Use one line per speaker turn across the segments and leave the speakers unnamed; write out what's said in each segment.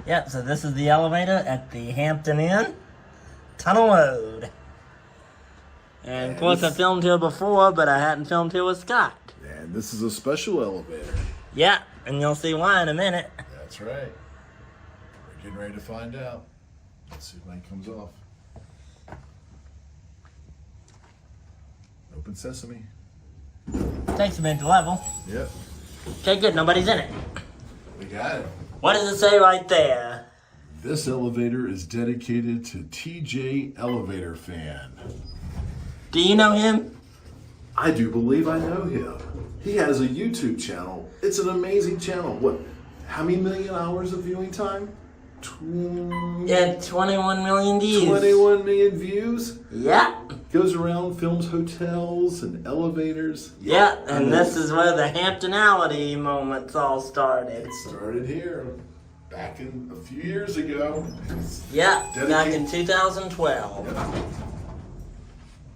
Yep, so this is the elevator at the Hampton Inn Tunnel Road. And of course I filmed here before, but I hadn't filmed here with Scott.
And this is a special elevator.
Yeah, and you'll see why in a minute.
That's right. We're getting ready to find out. Let's see if mine comes off. Open sesame.
Takes a minute to level.
Yep.
Okay, good, nobody's in it.
We got it.
What does it say right there?
This elevator is dedicated to TJElevatorfan.
Do you know him?
I do believe I know him. He has a YouTube channel. It's an amazing channel. What? How many million hours of viewing time?
Yeah, 21 million views.
21 million views?
Yeah.
Goes around, films hotels and elevators.
Yeah, and this is where the Hamptonality moments all started.
It started here, back in a few years ago.
Yeah, back in 2012.
Yep.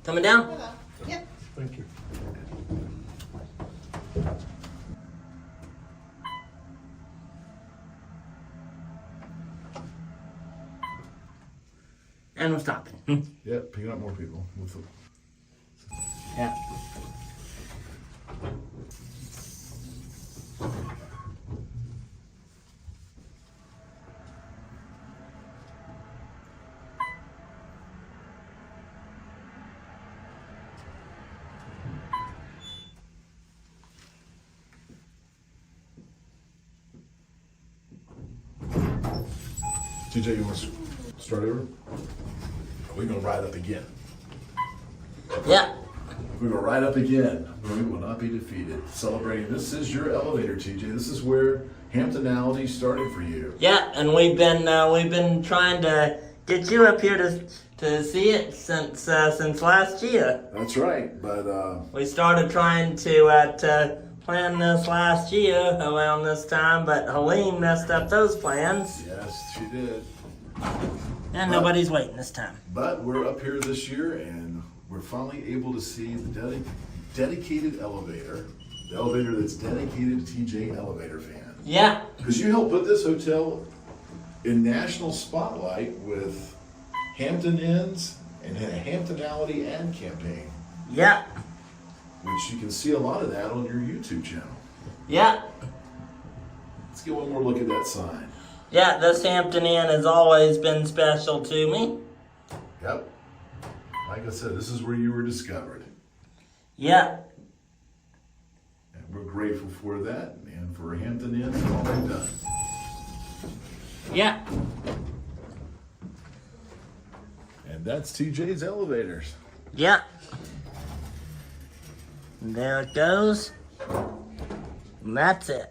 Coming down?
Yep.
Thank you.
And we're stopping.
Yep, picking up more people.
Yeah.
TJ, you want to start over? We're going to ride up again.
Yeah.
We're going to ride up again. We will not be defeated. Celebrating. This is your elevator, TJ. This is where Hamptonality started for you.
Yeah, and we've been trying to get you up here to see it since last year.
That's right, but
We started trying to plan this last year around this time, but Helene messed up those plans.
yes, she did.
And nobody's waiting this time.
But we're up here this year, and we're finally able to see the dedicated elevator, the elevator that's dedicated to TJElevatorfan.
Yeah.
Because you helped put this hotel in national spotlight with Hampton Inns and a Hamptonality ad campaign,
Yeah.
which you can see a lot of that on your YouTube channel.
Yeah.
Let's get one more look at that sign.
Yeah, this Hampton Inn has always been special to me.
Yep. Like I said, this is where you were discovered.
Yeah.
And we're grateful for that and for Hampton Inn and all they've done.
Yeah.
And that's TJ's Elevators.
Yeah. And there it goes. And that's it.